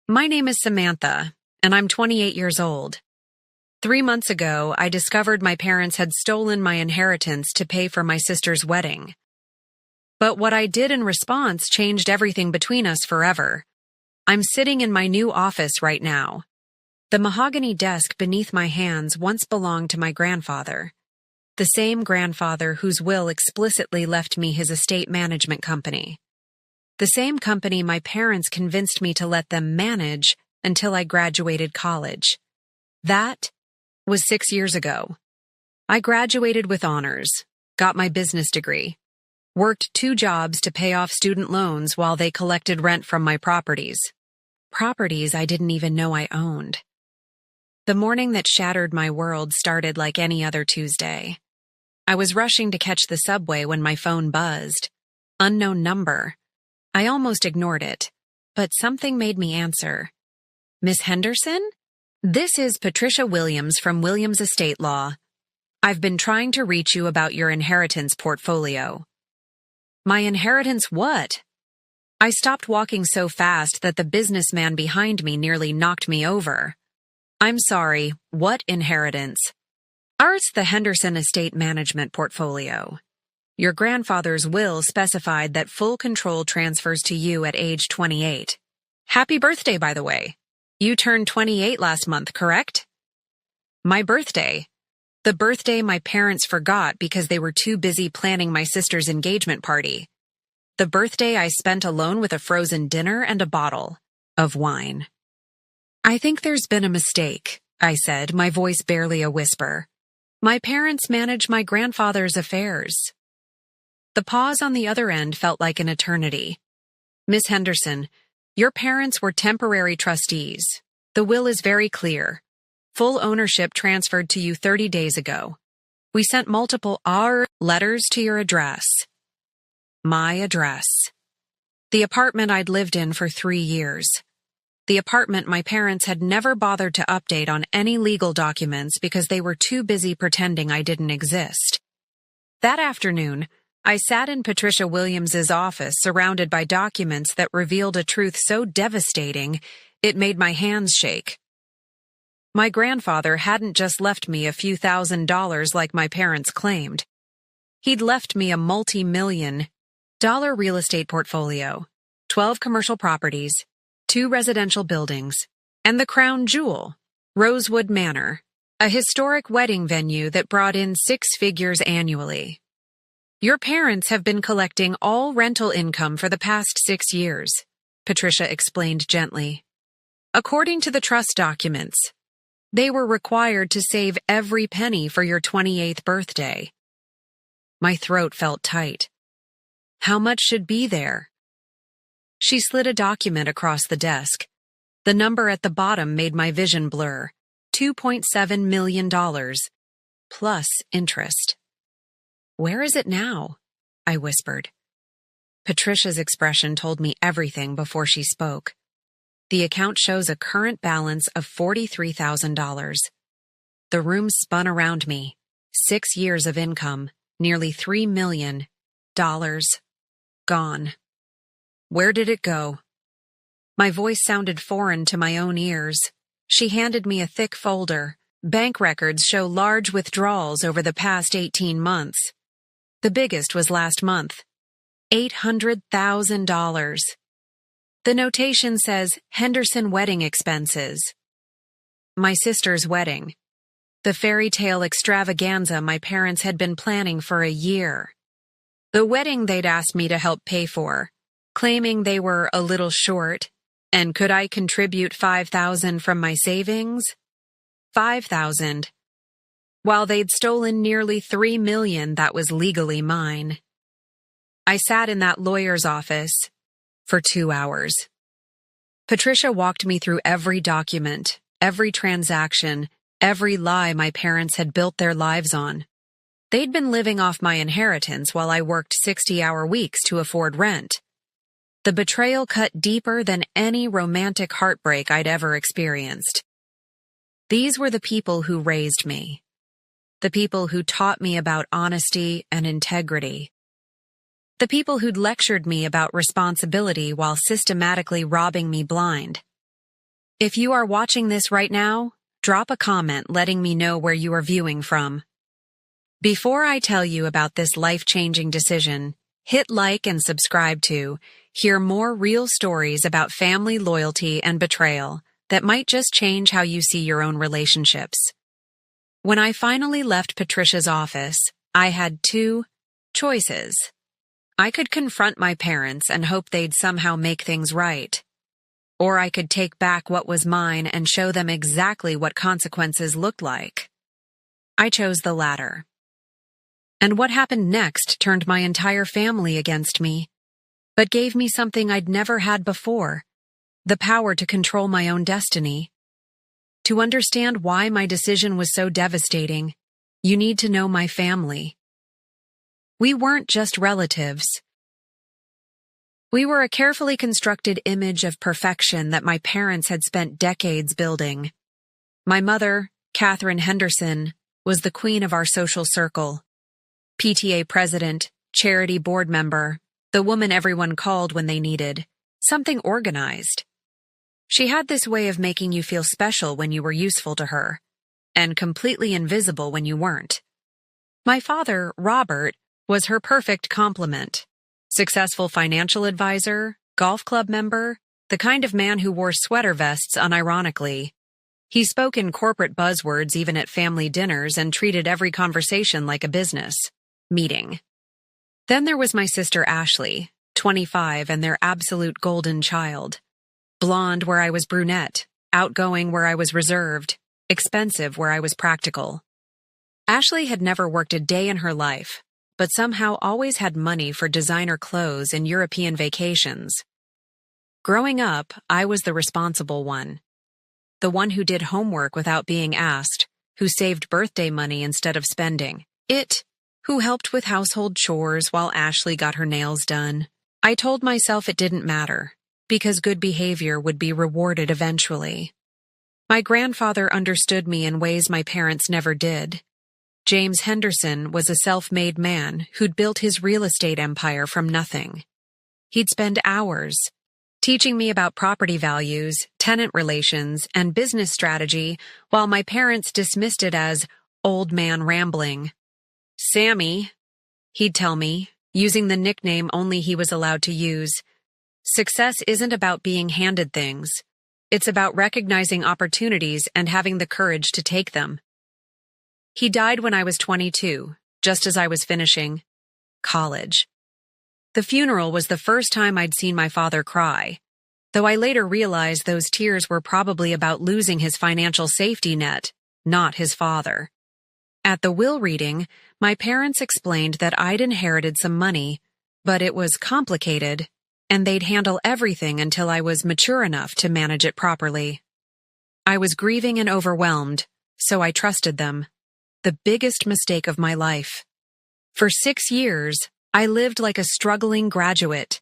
My name is Samantha, and I'm 28 years old. 3 months ago, I discovered my parents had stolen my inheritance to pay for my sister's wedding. But what I did in response changed everything between us forever. I'm sitting in my new office right now. The mahogany desk beneath my hands once belonged to my grandfather, the same grandfather whose will explicitly left me his estate management company. The same company my parents convinced me to let them manage until I graduated college. That was 6 years ago. I graduated with honors, got my business degree, worked 2 jobs to pay off student loans while they collected rent from my properties. Properties I didn't even know I owned. The morning that shattered my world started like any other Tuesday. I was rushing to catch the subway when my phone buzzed. Unknown number. I almost ignored it, but something made me answer. Miss Henderson? This is Patricia Williams from Williams Estate Law. I've been trying to reach you about your inheritance portfolio. My inheritance what? I stopped walking so fast that the businessman behind me nearly knocked me over. I'm sorry, what inheritance? Ours the Henderson Estate Management Portfolio. Your grandfather's will specified that full control transfers to you at age 28. Happy birthday, by the way. You turned 28 last month, correct? My birthday. The birthday my parents forgot because they were too busy planning my sister's engagement party. The birthday I spent alone with a frozen dinner and a bottle of wine. I think there's been a mistake, I said, my voice barely a whisper. My parents manage my grandfather's affairs. The pause on the other end felt like an eternity. Miss Henderson, your parents were temporary trustees. The will is very clear. Full ownership transferred to you 30 days ago. We sent multiple letters to your address. My address. The apartment I'd lived in for 3 years. The apartment my parents had never bothered to update on any legal documents because they were too busy pretending I didn't exist. That afternoon, I sat in Patricia Williams's office surrounded by documents that revealed a truth so devastating it made my hands shake. My grandfather hadn't just left me a few $1,000s like my parents claimed. He'd left me a multi-million-dollar real estate portfolio, 12 commercial properties, 2 residential buildings, and the crown jewel, Rosewood Manor, a historic wedding venue that brought in 6 figures annually. Your parents have been collecting all rental income for the past 6 years, Patricia explained gently. According to the trust documents, they were required to save every penny for your 28th birthday. My throat felt tight. How much should be there? She slid a document across the desk. The number at the bottom made my vision blur. $2.7 million, plus interest. Where is it now? I whispered. Patricia's expression told me everything before she spoke. The account shows a current balance of $43,000. The room spun around me. 6 years of income, nearly $3 million. Gone. Where did it go? My voice sounded foreign to my own ears. She handed me a thick folder. Bank records show large withdrawals over the past 18 months. The biggest was last month. $800,000. The notation says Henderson wedding expenses. My sister's wedding. The fairy tale extravaganza my parents had been planning for a year. The wedding they'd asked me to help pay for, claiming they were a little short, and could I contribute $5,000 from my savings? $5,000. While they'd stolen nearly $3 million that was legally mine. I sat in that lawyer's office for 2 hours. Patricia walked me through every document, every transaction, every lie my parents had built their lives on. They'd been living off my inheritance while I worked 60-hour weeks to afford rent. The betrayal cut deeper than any romantic heartbreak I'd ever experienced. These were the people who raised me. The people who taught me about honesty and integrity. The people who'd lectured me about responsibility while systematically robbing me blind. If you are watching this right now, drop a comment letting me know where you are viewing from. Before I tell you about this life-changing decision, hit like and subscribe to hear more real stories about family loyalty and betrayal that might just change how you see your own relationships. When I finally left Patricia's office, I had two choices. I could confront my parents and hope they'd somehow make things right. Or I could take back what was mine and show them exactly what consequences looked like. I chose the latter. And what happened next turned my entire family against me, but gave me something I'd never had before, the power to control my own destiny. To understand why my decision was so devastating, you need to know my family. We weren't just relatives. We were a carefully constructed image of perfection that my parents had spent decades building. My mother, Catherine Henderson, was the queen of our social circle. PTA president, charity board member, the woman everyone called when they needed something organized. She had this way of making you feel special when you were useful to her, and completely invisible when you weren't. My father, Robert, was her perfect complement. Successful financial advisor, golf club member, the kind of man who wore sweater vests unironically. He spoke in corporate buzzwords even at family dinners and treated every conversation like a business meeting. Then there was my sister Ashley, 25 and their absolute golden child. Blonde where I was brunette, outgoing where I was reserved, expensive where I was practical. Ashley had never worked a day in her life, but somehow always had money for designer clothes and European vacations. Growing up, I was the responsible one. The one who did homework without being asked, who saved birthday money instead of spending. Who helped with household chores while Ashley got her nails done. I told myself it didn't matter, because good behavior would be rewarded eventually. My grandfather understood me in ways my parents never did. James Henderson was a self-made man who'd built his real estate empire from nothing. He'd spend hours teaching me about property values, tenant relations, and business strategy while my parents dismissed it as old man rambling. Sammy, he'd tell me, using the nickname only he was allowed to use, success isn't about being handed things. It's about recognizing opportunities and having the courage to take them. He died when I was 22, just as I was finishing college. The funeral was the first time I'd seen my father cry, though I later realized those tears were probably about losing his financial safety net, not his father. At the will reading, my parents explained that I'd inherited some money, but it was complicated, and they'd handle everything until I was mature enough to manage it properly. I was grieving and overwhelmed, so I trusted them. The biggest mistake of my life. For 6 years, I lived like a struggling graduate.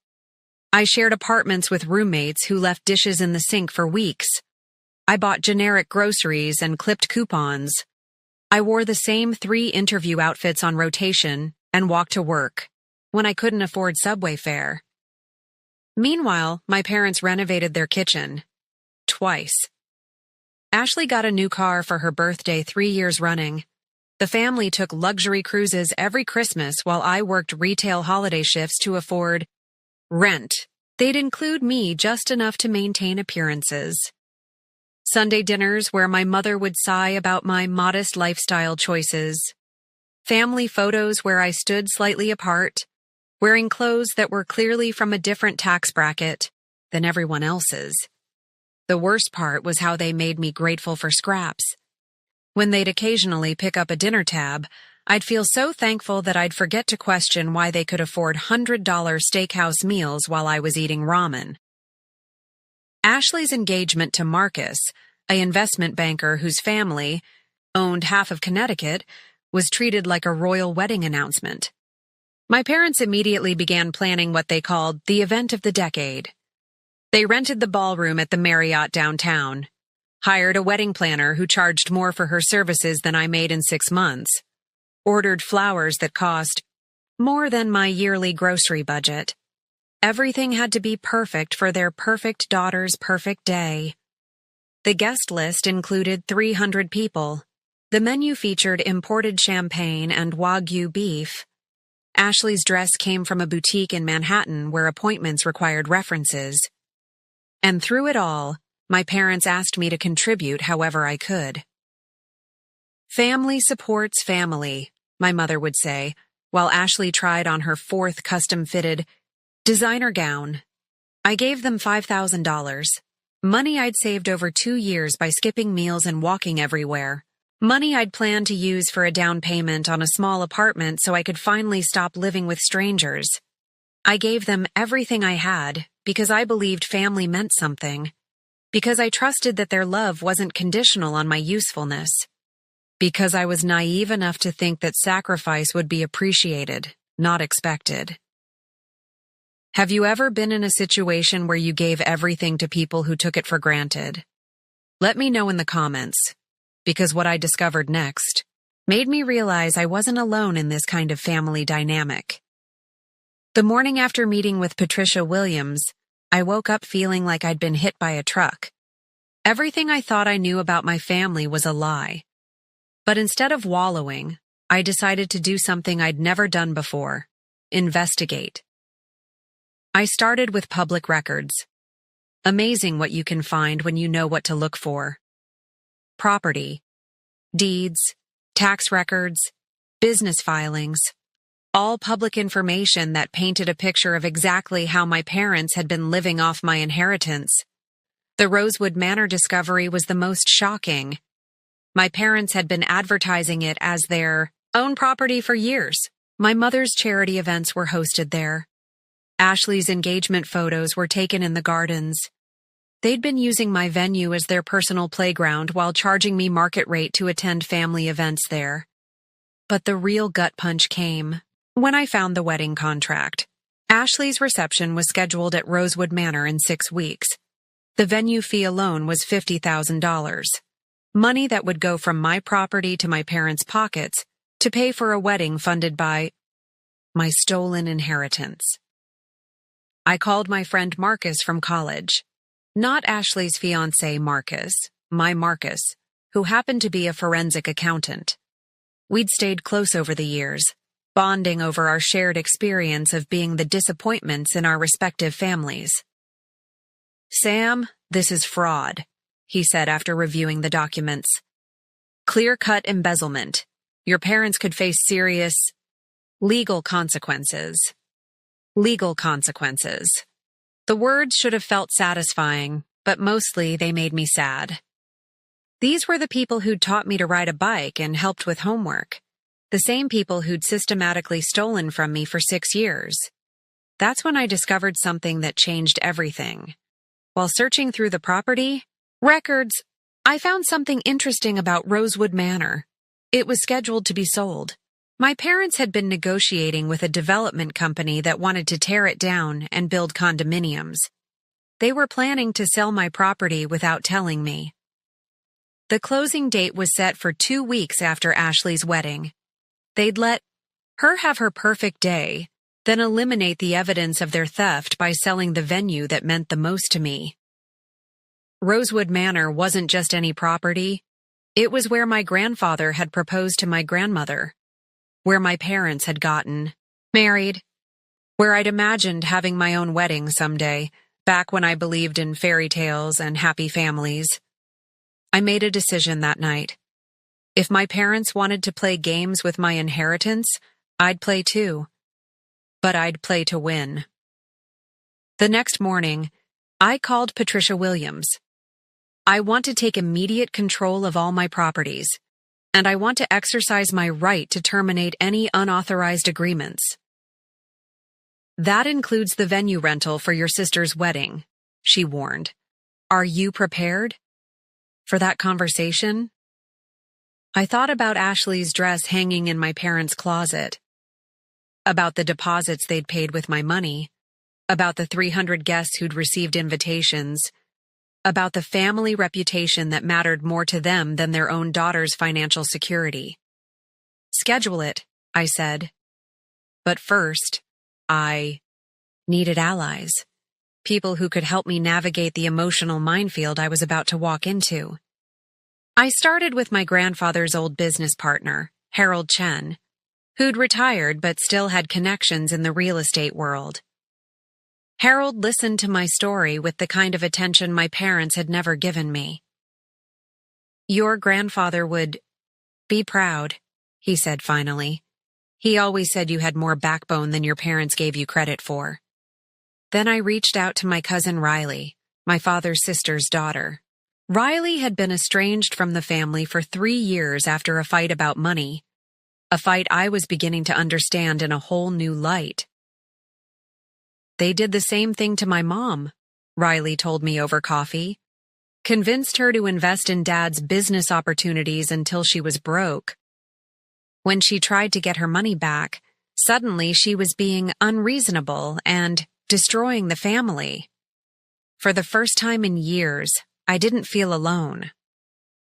I shared apartments with roommates who left dishes in the sink for weeks. I bought generic groceries and clipped coupons. I wore the same 3 interview outfits on rotation and walked to work when I couldn't afford subway fare. Meanwhile, my parents renovated their kitchen. Twice. Ashley got a new car for her birthday 3 years running. The family took luxury cruises every Christmas while I worked retail holiday shifts to afford rent. They'd include me just enough to maintain appearances. Sunday dinners where my mother would sigh about my modest lifestyle choices. Family photos where I stood slightly apart, wearing clothes that were clearly from a different tax bracket than everyone else's. The worst part was how they made me grateful for scraps. When they'd occasionally pick up a dinner tab, I'd feel so thankful that I'd forget to question why they could afford $100 steakhouse meals while I was eating ramen. Ashley's engagement to Marcus, an investment banker whose family owned half of Connecticut, was treated like a royal wedding announcement. My parents immediately began planning what they called the event of the decade. They rented the ballroom at the Marriott downtown, hired a wedding planner who charged more for her services than I made in 6 months, ordered flowers that cost more than my yearly grocery budget. Everything had to be perfect for their perfect daughter's perfect day. The guest list included 300 people. The menu featured imported champagne and Wagyu beef. Ashley's dress came from a boutique in Manhattan where appointments required references. And through it all, my parents asked me to contribute however I could. "Family supports family," my mother would say, while Ashley tried on her fourth custom-fitted designer gown. I gave them $5,000. Money I'd saved over 2 years by skipping meals and walking everywhere. Money I'd planned to use for a down payment on a small apartment so I could finally stop living with strangers. I gave them everything I had because I believed family meant something, because I trusted that their love wasn't conditional on my usefulness, because I was naive enough to think that sacrifice would be appreciated, not expected. Have you ever been in a situation where you gave everything to people who took it for granted? Let me know in the comments, because what I discovered next made me realize I wasn't alone in this kind of family dynamic. The morning after meeting with Patricia Williams, I woke up feeling like I'd been hit by a truck. Everything I thought I knew about my family was a lie. But instead of wallowing, I decided to do something I'd never done before: investigate. I started with public records. Amazing what you can find when you know what to look for. Property, deeds, tax records, business filings, all public information that painted a picture of exactly how my parents had been living off my inheritance. The Rosewood Manor discovery was the most shocking. My parents had been advertising it as their own property for years. My mother's charity events were hosted there. Ashley's engagement photos were taken in the gardens. They'd been using my venue as their personal playground while charging me market rate to attend family events there. But the real gut punch came when I found the wedding contract. Ashley's reception was scheduled at Rosewood Manor in 6 weeks. The venue fee alone was $50,000. Money that would go from my property to my parents' pockets to pay for a wedding funded by my stolen inheritance. I called my friend Marcus from college. Not Ashley's fiancé Marcus, my Marcus, who happened to be a forensic accountant. We'd stayed close over the years, bonding over our shared experience of being the disappointments in our respective families. "Sam, this is fraud," he said after reviewing the documents. "Clear-cut embezzlement. Your parents could face serious legal consequences." Legal consequences. The words should have felt satisfying, but mostly they made me sad. These were the people who'd taught me to ride a bike and helped with homework. The same people who'd systematically stolen from me for 6 years. That's when I discovered something that changed everything. While searching through the property records, I found something interesting about Rosewood Manor. It was scheduled to be sold. My parents had been negotiating with a development company that wanted to tear it down and build condominiums. They were planning to sell my property without telling me. The closing date was set for 2 weeks after Ashley's wedding. They'd let her have her perfect day, then eliminate the evidence of their theft by selling the venue that meant the most to me. Rosewood Manor wasn't just any property. It was where my grandfather had proposed to my grandmother, where my parents had gotten married, where I'd imagined having my own wedding someday, back when I believed in fairy tales and happy families. I made a decision that night. If my parents wanted to play games with my inheritance, I'd play too. But I'd play to win. The next morning, I called Patricia Williams. I want to take immediate control of all my properties, and I want to exercise my right to terminate any unauthorized agreements. That includes the venue rental for your sister's wedding, she warned. Are you prepared for that conversation? I thought about Ashley's dress hanging in my parents' closet, about the deposits they'd paid with my money, about the 300 guests who'd received invitations, about the family reputation that mattered more to them than their own daughter's financial security. Schedule it, I said. But first, I needed allies. people who could help me navigate the emotional minefield I was about to walk into. I started with my grandfather's old business partner, Harold Chen, who'd retired but still had connections in the real estate world. Harold listened to my story with the kind of attention my parents had never given me. "Your grandfather would be proud," he said finally. "He always said you had more backbone than your parents gave you credit for." Then I reached out to my cousin Riley, my father's sister's daughter. Riley had been estranged from the family for 3 years after a fight about money, a fight I was beginning to understand in a whole new light. "They did the same thing to my mom," Riley told me over coffee. "Convinced her to invest in Dad's business opportunities until she was broke. When she tried to get her money back, suddenly she was being unreasonable and destroying the family. For the first time in years, I didn't feel alone."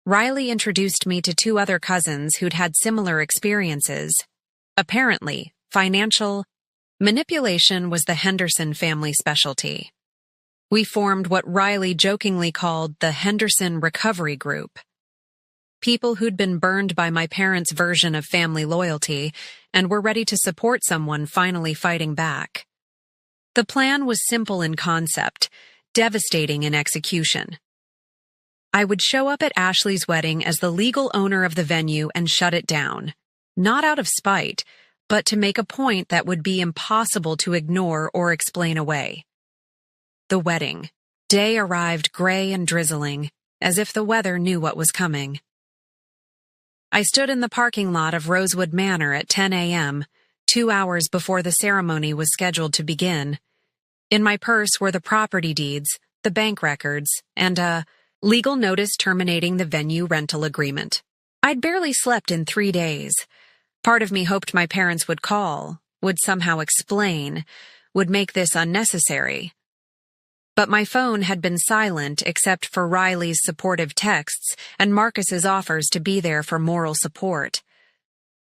Riley introduced me to 2 other cousins who'd had similar experiences. Apparently, financial manipulation was the Henderson family specialty. We formed what Riley jokingly called the Henderson Recovery Group. People who'd been burned by my parents' version of family loyalty and were ready to support someone finally fighting back. The plan was simple in concept, devastating in execution. I would show up at Ashley's wedding as the legal owner of the venue and shut it down, not out of spite, but to make a point that would be impossible to ignore or explain away. The wedding day arrived gray and drizzling, as if the weather knew what was coming. I stood in the parking lot of Rosewood Manor at 10 a.m., 2 hours before the ceremony was scheduled to begin. In my purse were the property deeds, the bank records, and a legal notice terminating the venue rental agreement. I'd barely slept in 3 days. Part of me hoped my parents would call, would somehow explain, would make this unnecessary. But my phone had been silent except for Riley's supportive texts and Marcus's offers to be there for moral support.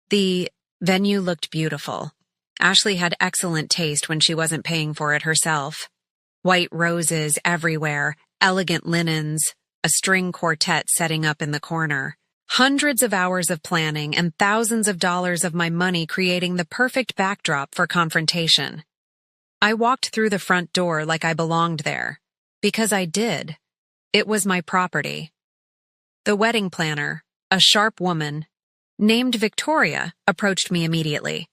The venue looked beautiful. Ashley had excellent taste when she wasn't paying for it herself. White roses everywhere, elegant linens, a string quartet setting up in the corner. Hundreds of hours of planning and thousands of dollars of my money creating the perfect backdrop for confrontation. I walked through the front door like I belonged there. Because I did. It was my property. The wedding planner, a sharp woman, named Victoria, approached me immediately.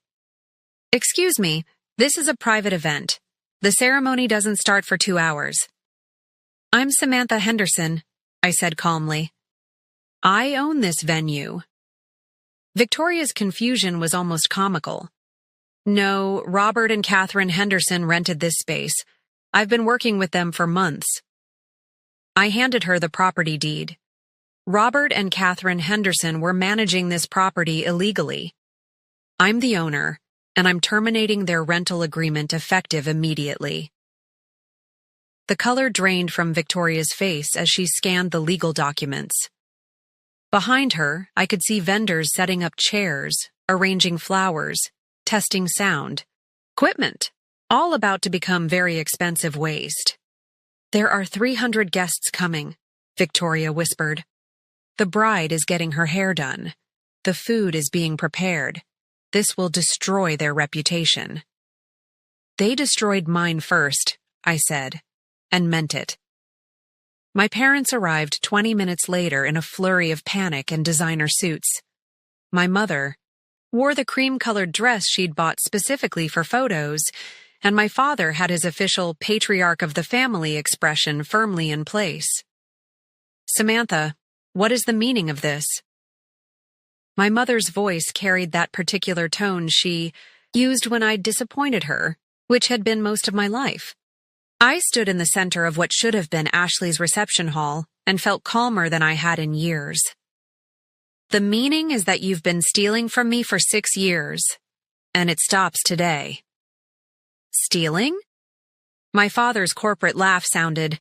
"Excuse me, this is a private event. The ceremony doesn't start for 2 hours. "I'm Samantha Henderson," I said calmly. "I own this venue." Victoria's confusion was almost comical. "No, Robert and Catherine Henderson rented this space. I've been working with them for months." I handed her the property deed. Robert and Catherine Henderson were managing this property illegally. I'm the owner, and I'm terminating their rental agreement effective immediately. The color drained from Victoria's face as she scanned the legal documents. Behind her, I could see vendors setting up chairs, arranging flowers, testing sound, equipment, all about to become very expensive waste. "There are 300 guests coming," Victoria whispered. "The bride is getting her hair done. The food is being prepared. This will destroy their reputation." "They destroyed mine first," I said, and meant it. My parents arrived 20 minutes later in a flurry of panic and designer suits. My mother wore the cream-colored dress she'd bought specifically for photos, and my father had his official patriarch of the family expression firmly in place. "Samantha, what is the meaning of this?" My mother's voice carried that particular tone she used when I'd disappointed her, which had been most of my life. I stood in the center of what should have been Ashley's reception hall and felt calmer than I had in years. "The meaning is that you've been stealing from me for 6 years, and it stops today." "Stealing?" My father's corporate laugh sounded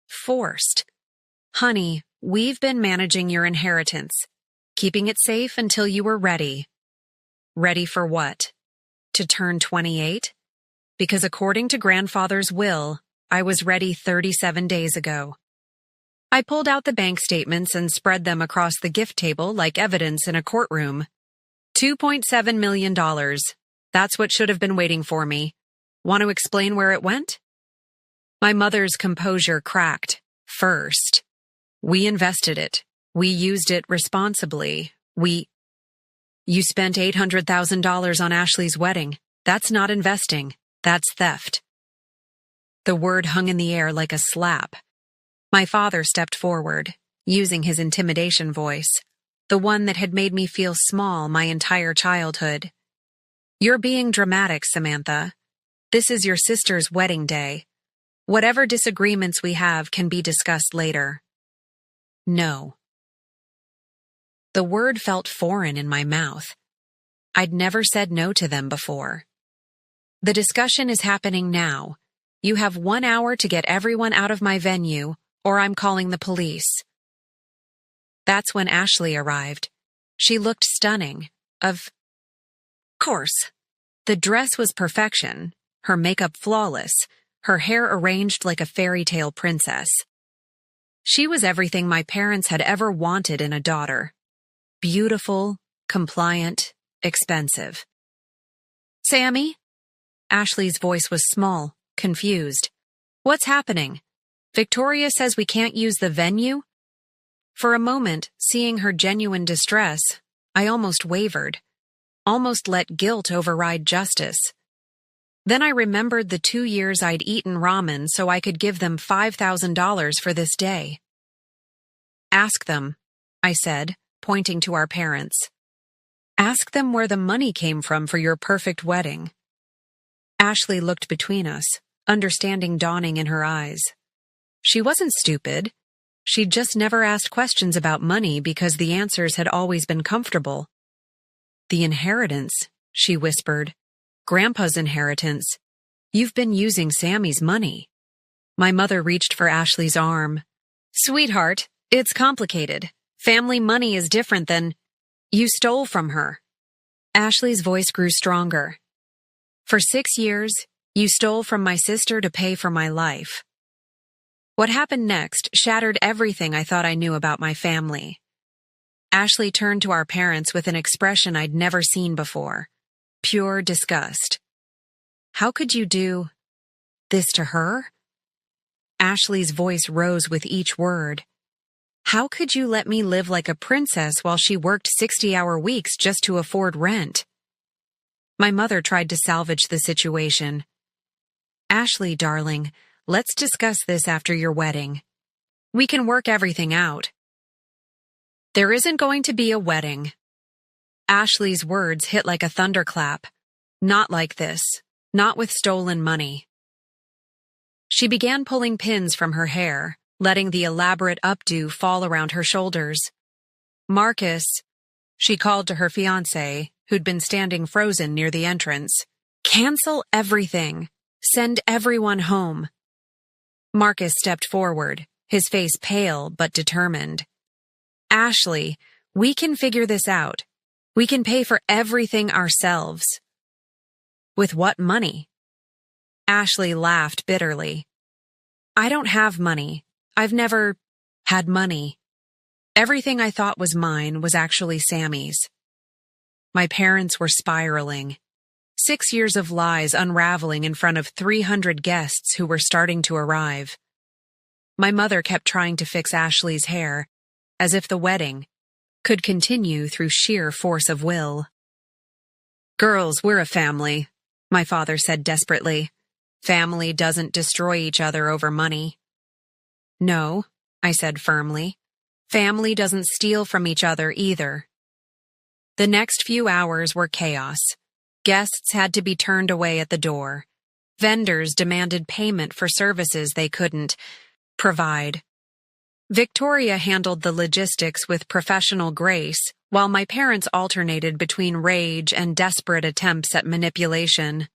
forced. "Honey, we've been managing your inheritance, keeping it safe until you were ready." "Ready for what? To turn 28? Because according to grandfather's will, I was ready 37 days ago. I pulled out the bank statements and spread them across the gift table like evidence in a courtroom. $2.7 million. That's what should have been waiting for me. Want to explain where it went? My mother's composure cracked. First, we invested it. We used it responsibly. You spent $800,000 on Ashley's wedding. That's not investing. That's theft. The word hung in the air like a slap. My father stepped forward, using his intimidation voice, the one that had made me feel small my entire childhood. You're being dramatic, Samantha. This is your sister's wedding day. Whatever disagreements we have can be discussed later. No. The word felt foreign in my mouth. I'd never said no to them before. The discussion is happening now. You have 1 hour to get everyone out of my venue, or I'm calling the police. That's when Ashley arrived. She looked stunning. Of course. The dress was perfection, her makeup flawless, her hair arranged like a fairy tale princess. She was everything my parents had ever wanted in a daughter. Beautiful, compliant, expensive. Sammy? Ashley's voice was small, confused. What's happening? Victoria says we can't use the venue? For a moment, seeing her genuine distress, I almost wavered, almost let guilt override justice. Then I remembered the 2 years I'd eaten ramen so I could give them $5,000 for this day. Ask them, I said, pointing to our parents. Ask them where the money came from for your perfect wedding. Ashley looked between us, understanding dawning in her eyes. She wasn't stupid. She'd just never asked questions about money because the answers had always been comfortable. The inheritance, she whispered. Grandpa's inheritance. You've been using Sammy's money. My mother reached for Ashley's arm. Sweetheart, it's complicated. Family money is different than... You stole from her. Ashley's voice grew stronger. For 6 years, you stole from my sister to pay for my life. What happened next shattered everything I thought I knew about my family. Ashley turned to our parents with an expression I'd never seen before. Pure disgust. How could you do this to her? Ashley's voice rose with each word. How could you let me live like a princess while she worked 60-hour weeks just to afford rent? My mother tried to salvage the situation. Ashley, darling, let's discuss this after your wedding. We can work everything out. There isn't going to be a wedding. Ashley's words hit like a thunderclap. Not like this. Not with stolen money. She began pulling pins from her hair, letting the elaborate updo fall around her shoulders. Marcus, she called to her fiancé, who'd been standing frozen near the entrance. Cancel everything. Send everyone home. Marcus stepped forward, his face pale but determined. Ashley, we can figure this out. We can pay for everything ourselves. With what money? Ashley laughed bitterly. I don't have money. I've never had money. Everything I thought was mine was actually Sammy's. My parents were spiraling. 6 years of lies unraveling in front of 300 guests who were starting to arrive. My mother kept trying to fix Ashley's hair, as if the wedding could continue through sheer force of will. Girls, we're a family, my father said desperately. Family doesn't destroy each other over money. No, I said firmly. Family doesn't steal from each other either. The next few hours were chaos. Guests had to be turned away at the door. Vendors demanded payment for services they couldn't provide. Victoria handled the logistics with professional grace, while my parents alternated between rage and desperate attempts at manipulation.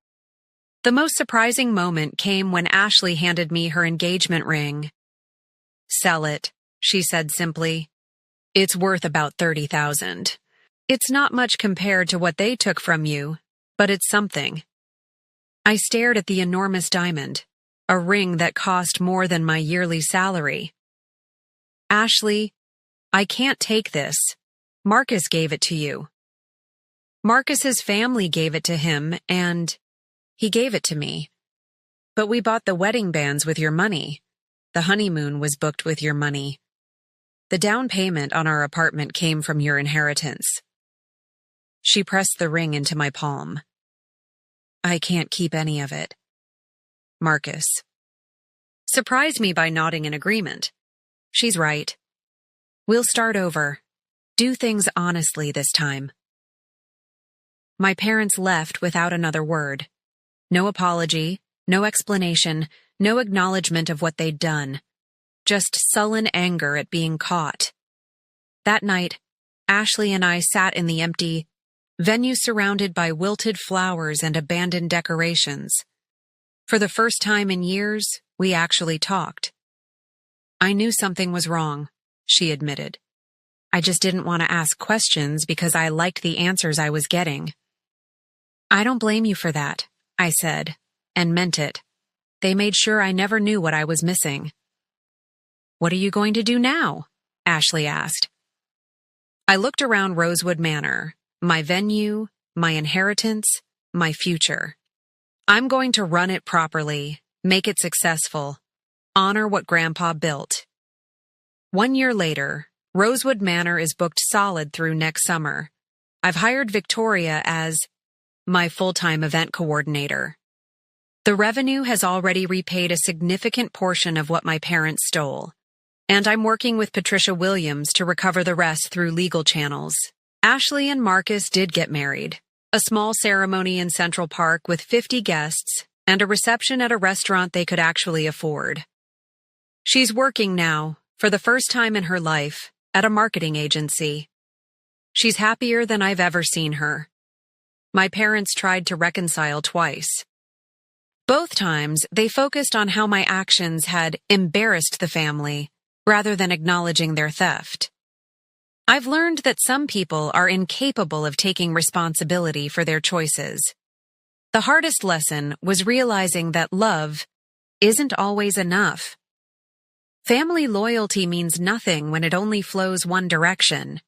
The most surprising moment came when Ashley handed me her engagement ring. Sell it, she said simply. It's worth about $30,000. It's not much compared to what they took from you, but it's something. I stared at the enormous diamond. a ring that cost more than my yearly salary. Ashley, I can't take this. Marcus gave it to you. Marcus's family gave it to him, and he gave it to me. But we bought the wedding bands with your money. The honeymoon was booked with your money. The down payment on our apartment came from your inheritance. She pressed the ring into my palm. I can't keep any of it. Marcus surprised me by nodding in agreement. She's right. We'll start over. Do things honestly this time. My parents left without another word. No apology, no explanation, no acknowledgement of what they'd done. Just sullen anger at being caught. That night, Ashley and I sat in the empty venue surrounded by wilted flowers and abandoned decorations. For the first time in years, we actually talked. I knew something was wrong, she admitted. I just didn't want to ask questions because I liked the answers I was getting. I don't blame you for that, I said, and meant it. They made sure I never knew what I was missing. What are you going to do now? Ashley asked. I looked around Rosewood Manor, my venue, my inheritance, my future. I'm going to run it properly, make it successful, honor what Grandpa built. 1 year later, Rosewood Manor is booked solid through next summer. I've hired Victoria as my full-time event coordinator. The revenue has already repaid a significant portion of what my parents stole, and I'm working with Patricia Williams to recover the rest through legal channels. Ashley and Marcus did get married. A small ceremony in Central Park with 50 guests and a reception at a restaurant they could actually afford. She's working now, for the first time in her life, at a marketing agency. She's happier than I've ever seen her. My parents tried to reconcile twice. Both times, they focused on how my actions had embarrassed the family, rather than acknowledging their theft. I've learned that some people are incapable of taking responsibility for their choices. The hardest lesson was realizing that love isn't always enough. Family loyalty means nothing when it only flows one direction.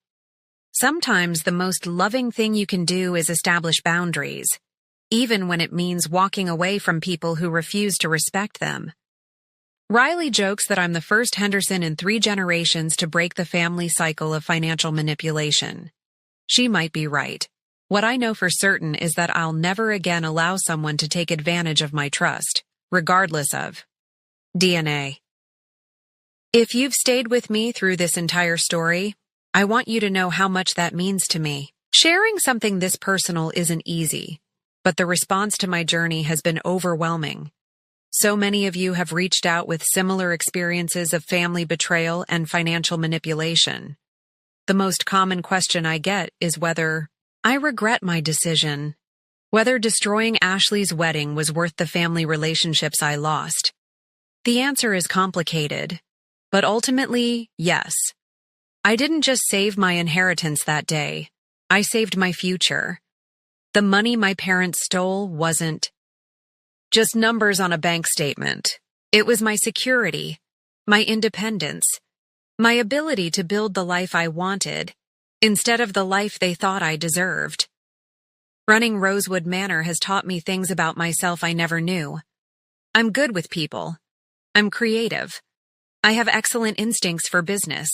Sometimes the most loving thing you can do is establish boundaries, even when it means walking away from people who refuse to respect them. Riley jokes that I'm the first Henderson in 3 generations to break the family cycle of financial manipulation. She might be right. What I know for certain is that I'll never again allow someone to take advantage of my trust, regardless of DNA. If you've stayed with me through this entire story, I want you to know how much that means to me. Sharing something this personal isn't easy, but the response to my journey has been overwhelming. So many of you have reached out with similar experiences of family betrayal and financial manipulation. The most common question I get is whether I regret my decision, whether destroying Ashley's wedding was worth the family relationships I lost. The answer is complicated, but ultimately, yes. I didn't just save my inheritance that day. I saved my future. The money my parents stole wasn't just numbers on a bank statement. It was my security, my independence, my ability to build the life I wanted, instead of the life they thought I deserved. Running Rosewood Manor has taught me things about myself I never knew. I'm good with people. I'm creative. I have excellent instincts for business.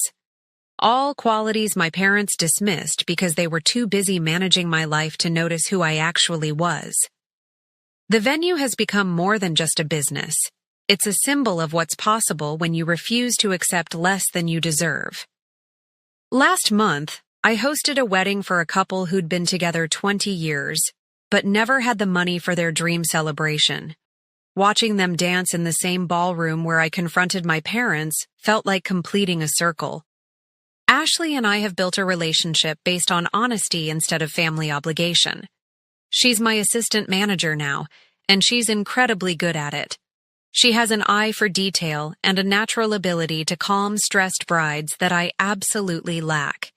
All qualities my parents dismissed because they were too busy managing my life to notice who I actually was. The venue has become more than just a business. It's a symbol of what's possible when you refuse to accept less than you deserve. Last month, I hosted a wedding for a couple who'd been together 20 years, but never had the money for their dream celebration. Watching them dance in the same ballroom where I confronted my parents felt like completing a circle. Ashley and I have built a relationship based on honesty instead of family obligation. She's my assistant manager now, and she's incredibly good at it. She has an eye for detail and a natural ability to calm stressed brides that I absolutely lack.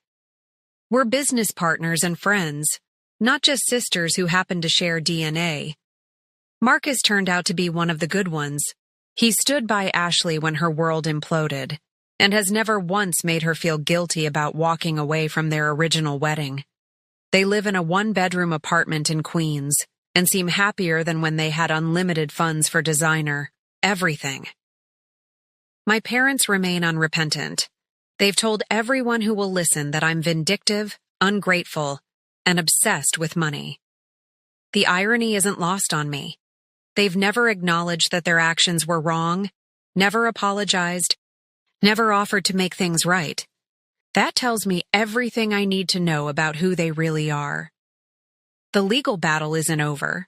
We're business partners and friends, not just sisters who happen to share DNA. Marcus turned out to be one of the good ones, He stood by Ashley when her world imploded, and has never once made her feel guilty about walking away from their original wedding. They live in a one-bedroom apartment in Queens and seem happier than when they had unlimited funds for designer, everything. My parents remain unrepentant. They've told everyone who will listen that I'm vindictive, ungrateful, and obsessed with money. The irony isn't lost on me. They've never acknowledged that their actions were wrong, never apologized, never offered to make things right. That tells me everything I need to know about who they really are. The legal battle isn't over.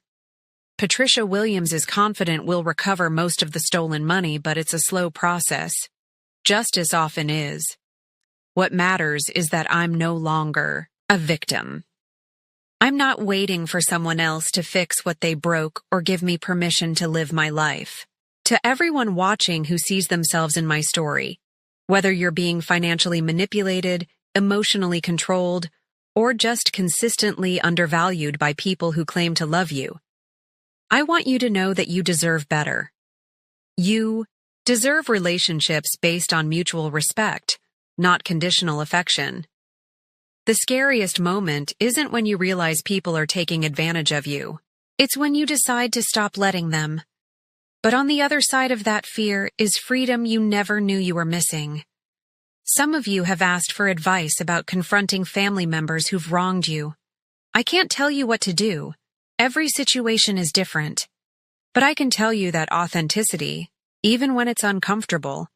Patricia Williams is confident we'll recover most of the stolen money, but it's a slow process. Justice often is. What matters is that I'm no longer a victim. I'm not waiting for someone else to fix what they broke or give me permission to live my life. To everyone watching who sees themselves in my story, whether you're being financially manipulated, emotionally controlled, or just consistently undervalued by people who claim to love you, I want you to know that you deserve better. You deserve relationships based on mutual respect, not conditional affection. The scariest moment isn't when you realize people are taking advantage of you. It's when you decide to stop letting them. But on the other side of that fear is freedom you never knew you were missing. Some of you have asked for advice about confronting family members who've wronged you. I can't tell you what to do. Every situation is different. But I can tell you that authenticity, even when it's uncomfortable,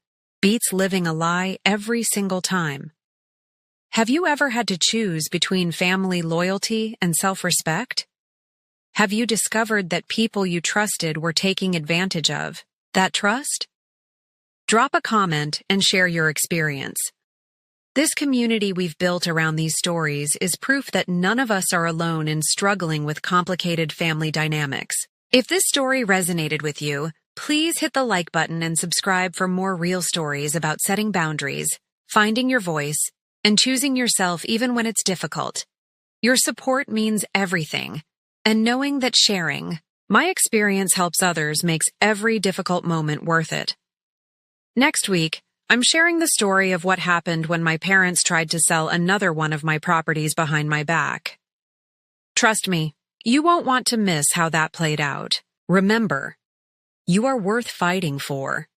beats living a lie every single time. Have you ever had to choose between family loyalty and self-respect? Have you discovered that people you trusted were taking advantage of that trust? Drop a comment and share your experience. This community we've built around these stories is proof that none of us are alone in struggling with complicated family dynamics. If this story resonated with you, please hit the like button and subscribe for more real stories about setting boundaries, finding your voice, and choosing yourself even when it's difficult. Your support means everything, and knowing that sharing my experience helps others makes every difficult moment worth it. Next week, I'm sharing the story of what happened when my parents tried to sell another one of my properties behind my back. Trust me, you won't want to miss how that played out. Remember, you are worth fighting for.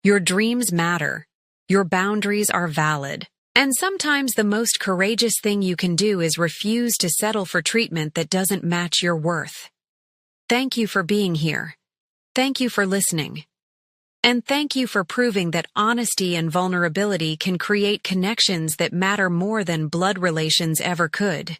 Your dreams matter. Your boundaries are valid. And sometimes the most courageous thing you can do is refuse to settle for treatment that doesn't match your worth. Thank you for being here. Thank you for listening. And thank you for proving that honesty and vulnerability can create connections that matter more than blood relations ever could.